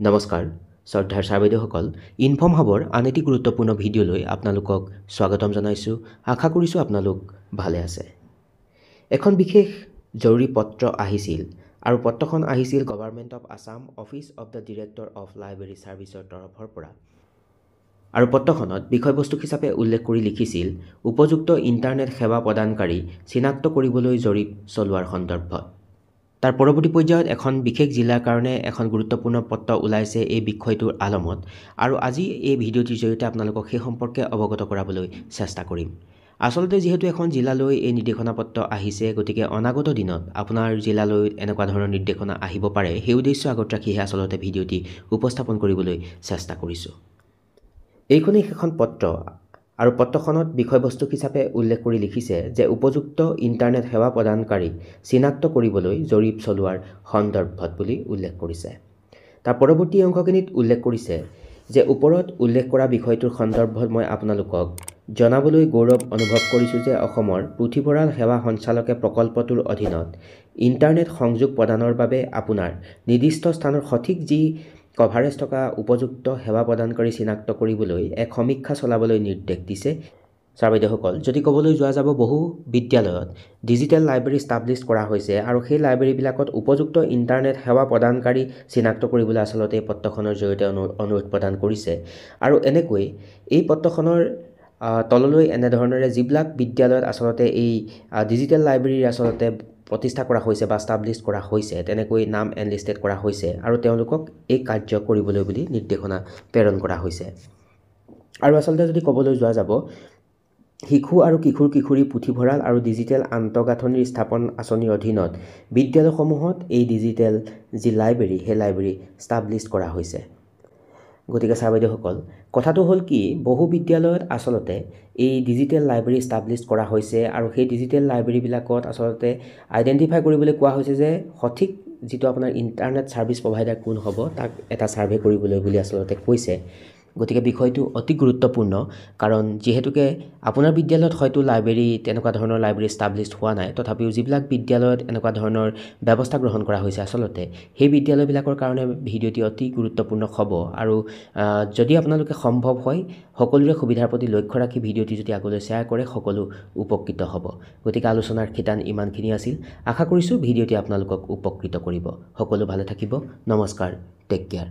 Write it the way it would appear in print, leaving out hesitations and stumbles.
নমস্কাৰ শ্ৰদ্ধাৰ ছাৰ বাইদেউসকল ইনফৰ্ম হাবৰ আন এটি গুৰুত্বপূৰ্ণ ভিডিঅ'লৈ আপোনালোকক স্বাগতম জনাইছোঁ। আশা কৰিছোঁ আপোনালোক ভালে আছে। এখন বিশেষ জৰুৰী পত্ৰ আহিছিল আৰু পত্ৰখন আহিছিল government of Assam office of the director of library ছাৰ্ভিচৰ তৰফৰ পৰা। আৰু পত্ৰখনত বিষয়বস্তু হিচাপে উল্লেখ কৰি লিখিছিল উপযুক্ত ইণ্টাৰনেট সেৱা প্ৰদানকাৰী চিনাক্ত কৰিবলৈ জৰীপ চলোৱাৰ সন্দৰ্ভত। তাৰ পৰৱৰ্তী পৰ্যায়ত এখন বিশেষ জিলাৰ কাৰণে এখন গুৰুত্বপূৰ্ণ পত্ৰ ওলাইছে এই বিষয়টোৰ আলমত আৰু আজি এই ভিডিঅ'টিৰ জৰিয়তে আপোনালোকক সেই সম্পৰ্কে অৱগত কৰাবলৈ চেষ্টা কৰিম। আচলতে যিহেতু এখন জিলালৈ এই নিৰ্দেশনা পত্ৰ আহিছে, গতিকে অনাগত দিনত আপোনাৰ জিলালৈ এনেকুৱা ধৰণৰ নিৰ্দেশনা আহিব পাৰে, সেই উদ্দেশ্য আগত ৰাখিহে আচলতে ভিডিঅ'টি উপস্থাপন কৰিবলৈ চেষ্টা কৰিছোঁ। এইখনেই সেইখন পত্ৰ আৰু পত্ৰখনত বিষয়বস্তু হিচাপে উল্লেখ কৰি লিখিছে যে উপযুক্ত ইণ্টাৰনেট সেৱা প্ৰদানকাৰীক চিনাক্ত কৰিবলৈ জৰীপ চলোৱাৰ সন্দৰ্ভত বুলি উল্লেখ কৰিছে। তাৰ পৰৱৰ্তী অংশখিনিত উল্লেখ কৰিছে যে ওপৰত উল্লেখ কৰা বিষয়টোৰ সন্দৰ্ভত মই আপোনালোকক জনাবলৈ গৌৰৱ অনুভৱ কৰিছোঁ যে অসমৰ পুথিভঁৰাল সেৱা সঞ্চালকে প্ৰকল্পটোৰ অধীনত ইণ্টাৰনেট সংযোগ প্ৰদানৰ বাবে আপোনাৰ নিৰ্দিষ্ট স্থানৰ সঠিক যি কভাৰেজ থকা উপযুক্ত সেৱা প্ৰদানকাৰী চিনাক্ত কৰিবলৈ এক সমীক্ষা চলাবলৈ নিৰ্দেশ দিছে। ছাৰ বাইদেউসকল, যদি ক'বলৈ যোৱা যাব, বহু বিদ্যালয়ত ডিজিটেল লাইব্ৰেৰী ষ্টাব্লিছ কৰা হৈছে আৰু সেই লাইব্ৰেৰীবিলাকত উপযুক্ত ইণ্টাৰনেট সেৱা প্ৰদানকাৰী চিনাক্ত কৰিবলৈ আচলতে এই পত্ৰখনৰ জৰিয়তে অনুৰোধ প্ৰদান কৰিছে। আৰু এনেকৈ এই পত্ৰখনৰ তললৈ এনেধৰণেৰে যিবিলাক বিদ্যালয়ত আচলতে এই ডিজিটেল লাইব্ৰেৰী আচলতে প্ৰতিষ্ঠা কৰা হৈছে বা ষ্টাব্লিছ কৰা হৈছে, তেনেকৈ নাম এনলিষ্টেড কৰা হৈছে আৰু তেওঁলোকক এই কাৰ্য কৰিবলৈ বুলি নিৰ্দেশনা প্ৰেৰণ কৰা হৈছে। আৰু আচলতে যদি ক'বলৈ যোৱা যাব, শিশু আৰু কিশোৰী পুথিভঁৰাল আৰু ডিজিটেল আন্তঃগাঁথনিৰ স্থাপন আঁচনিৰ অধীনত বিদ্যালয়সমূহত এই ডিজিটেল যি লাইব্ৰেৰী, সেই লাইব্ৰেৰী ষ্টাব্লিছ কৰা হৈছে। গতিকে ছাৰ বাইদেউসকল, কথাটো হ'ল কি, বহু বিদ্যালয়ত আচলতে এই ডিজিটেল লাইব্ৰেৰী ষ্টাব্লিছ কৰা হৈছে আৰু সেই ডিজিটেল লাইব্ৰেৰীবিলাকত আচলতে আইডেণ্টিফাই কৰিবলৈ কোৱা হৈছে যে সঠিক যিটো আপোনাৰ ইণ্টাৰনেট ছাৰ্ভিচ প্ৰভাইডাৰ কোন হ'ব, তাক এটা ছাৰ্ভে কৰিবলৈ বুলি আচলতে কৈছে। গতিকে বিষয়টো অতি গুৰুত্বপূৰ্ণ, কাৰণ যিহেতুকে আপোনাৰ বিদ্যালয়ত হয়তো লাইব্ৰেৰী তেনেকুৱা ধৰণৰ লাইব্ৰেৰী ষ্টাব্লিছ হোৱা নাই, তথাপিও যিবিলাক বিদ্যালয়ত এনেকুৱা ধৰণৰ ব্যৱস্থা গ্ৰহণ কৰা হৈছে আচলতে সেই বিদ্যালয়বিলাকৰ কাৰণে ভিডিঅ'টি অতি গুৰুত্বপূৰ্ণ হ'ব। আৰু যদি আপোনালোকে সম্ভৱ হয় সকলোৰে সুবিধাৰ প্ৰতি লক্ষ্য ৰাখি ভিডিঅ'টি যদি আগলৈ শ্বেয়াৰ কৰে, সকলো উপকৃত হ'ব। গতিকে আলোচনাৰ শিতান ইমানখিনি আছিল। আশা কৰিছোঁ ভিডিঅ'টি আপোনালোকক উপকৃত কৰিব। সকলো ভালে থাকিব। নমস্কাৰ, টেক কেয়াৰ।